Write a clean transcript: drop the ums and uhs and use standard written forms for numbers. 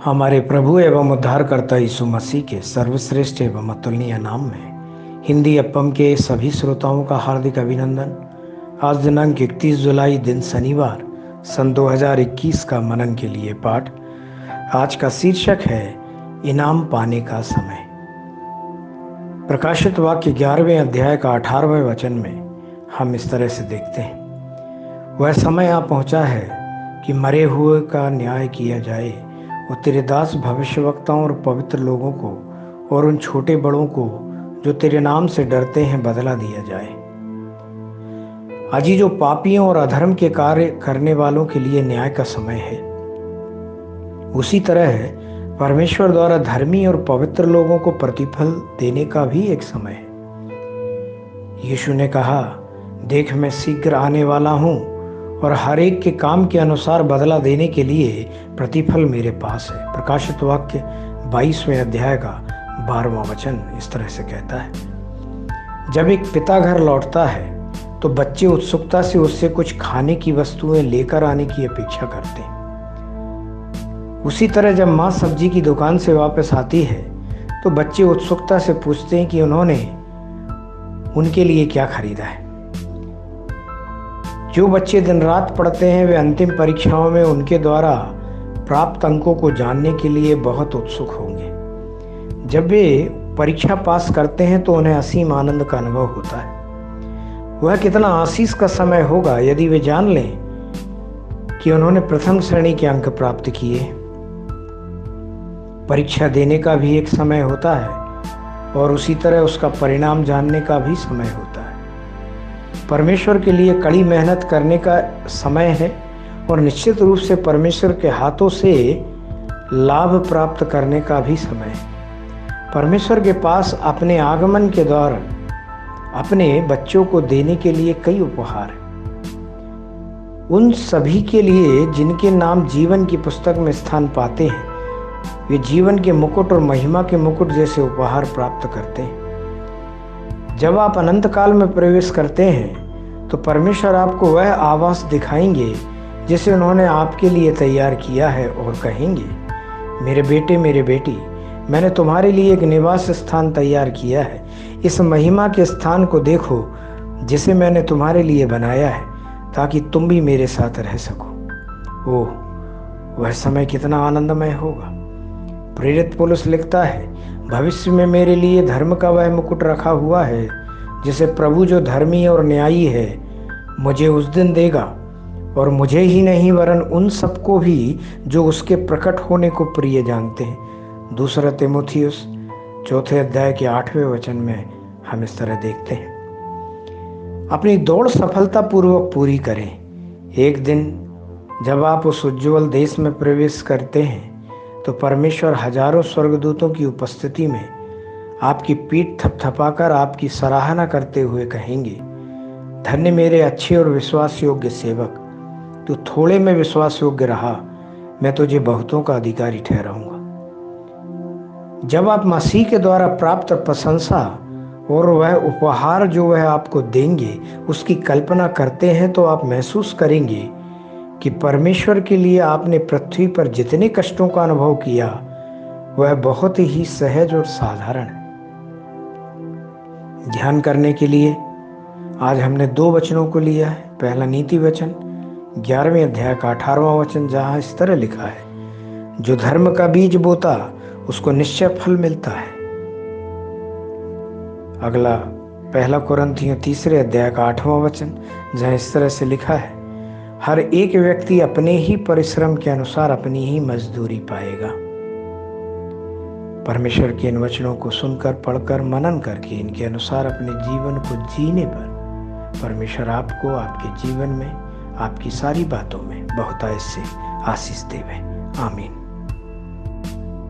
हमारे प्रभु एवं उद्धारकर्ता यीशु मसीह के सर्वश्रेष्ठ एवं अतुलनीय नाम में हिंदी अपम के सभी श्रोताओं का हार्दिक अभिनंदन। आज दिनांक 31 जुलाई दिन शनिवार सन 2021 का मनन के लिए पाठ। आज का शीर्षक है इनाम पाने का समय। प्रकाशित वाक्य 11वें अध्याय का 18वें वचन में हम इस तरह से देखते हैं, वह समय आ पहुंचा है कि मरे हुए का न्याय किया जाए और तेरे दास भविष्यवक्ताओं और पवित्र लोगों को और उन छोटे बड़ों को जो तेरे नाम से डरते हैं बदला दिया जाए। आज ही जो पापियों और अधर्म के कार्य करने वालों के लिए न्याय का समय है, उसी तरह परमेश्वर द्वारा धर्मी और पवित्र लोगों को प्रतिफल देने का भी एक समय है। यीशु ने कहा, देख मैं शीघ्र आने वाला हूँ और हर एक के काम के अनुसार बदला देने के लिए प्रतिफल मेरे पास है। प्रकाशित वाक्य 22वें अध्याय का 12वां वचन इस तरह से कहता है, जब एक पिता घर लौटता है तो बच्चे उत्सुकता से उससे कुछ खाने की वस्तुएं लेकर आने की अपेक्षा करते हैं। उसी तरह जब माँ सब्जी की दुकान से वापस आती है तो बच्चे उत्सुकता से पूछते हैं कि उन्होंने उनके लिए क्या खरीदा है। जो बच्चे दिन रात पढ़ते हैं वे अंतिम परीक्षाओं में उनके द्वारा प्राप्त अंकों को जानने के लिए बहुत उत्सुक होंगे। जब वे परीक्षा पास करते हैं तो उन्हें असीम आनंद का अनुभव होता है। वह कितना आशीष का समय होगा यदि वे जान लें कि उन्होंने प्रथम श्रेणी के अंक प्राप्त किए। परीक्षा देने का भी एक समय होता है और उसी तरह उसका परिणाम जानने का भी समय होता है। परमेश्वर के लिए कड़ी मेहनत करने का समय है और निश्चित रूप से परमेश्वर के हाथों से लाभ प्राप्त करने का भी समय है। परमेश्वर के पास अपने आगमन के दौरान अपने बच्चों को देने के लिए कई उपहार हैं। उन सभी के लिए जिनके नाम जीवन की पुस्तक में स्थान पाते हैं, वे जीवन के मुकुट और महिमा के मुकुट जैसे उपहार प्राप्त करते हैं। जब आप अनंत काल में प्रवेश करते हैं तो परमेश्वर आपको वह आवास दिखाएंगे जिसे उन्होंने आपके लिए तैयार किया है और कहेंगे, मेरे बेटे मेरे बेटी, मैंने तुम्हारे लिए एक निवास स्थान तैयार किया है। इस महिमा के स्थान को देखो जिसे मैंने तुम्हारे लिए बनाया है ताकि तुम भी मेरे साथ रह सको। ओह, वह समय कितना आनंदमय होगा। प्रेरित पौलुस लिखता है, भविष्य में मेरे लिए धर्म का वह मुकुट रखा हुआ है जिसे प्रभु जो धर्मी और न्यायी है मुझे उस दिन देगा, और मुझे ही नहीं वरन उन सबको भी जो उसके प्रकट होने को प्रिय जानते हैं। दूसरा तीमुथियुस 4 अध्याय के 8वें वचन में हम इस तरह देखते हैं, अपनी दौड़ सफलतापूर्वक पूरी करें। एक दिन जब आप उस उज्ज्वल देश में प्रवेश करते हैं तो परमेश्वर हजारों स्वर्गदूतों की उपस्थिति में आपकी पीठ थपथपाकर आपकी सराहना करते हुए कहेंगे, धन्य मेरे अच्छे और विश्वास योग्य सेवक, तू थोड़े में विश्वास योग्य रहा, मैं तुझे बहुतों का अधिकारी ठहराऊंगा। जब आप मसीह के द्वारा प्राप्त प्रशंसा और वह उपहार जो वह आपको देंगे उसकी कल्पना करते हैं तो आप महसूस करेंगे कि परमेश्वर के लिए आपने पृथ्वी पर जितने कष्टों का अनुभव किया वह बहुत ही सहज और साधारण है। ध्यान करने के लिए आज हमने 2 वचनों को लिया है। पहला नीति वचन 11वें अध्याय का 18वां वचन, जहाँ इस तरह लिखा है, जो धर्म का बीज बोता उसको निश्चय फल मिलता है। अगला पहला कुरिन्थियों 3 अध्याय का 8वां वचन, जहाँ इस तरह से लिखा है, हर एक व्यक्ति अपने ही परिश्रम के अनुसार अपनी ही मजदूरी पाएगा। परमेश्वर के इन वचनों को सुनकर, पढ़कर, मनन करके इनके अनुसार अपने जीवन को जीने पर परमेश्वर आपको आपके जीवन में, आपकी सारी बातों में बहुतायत से आशीष देवे। आमीन।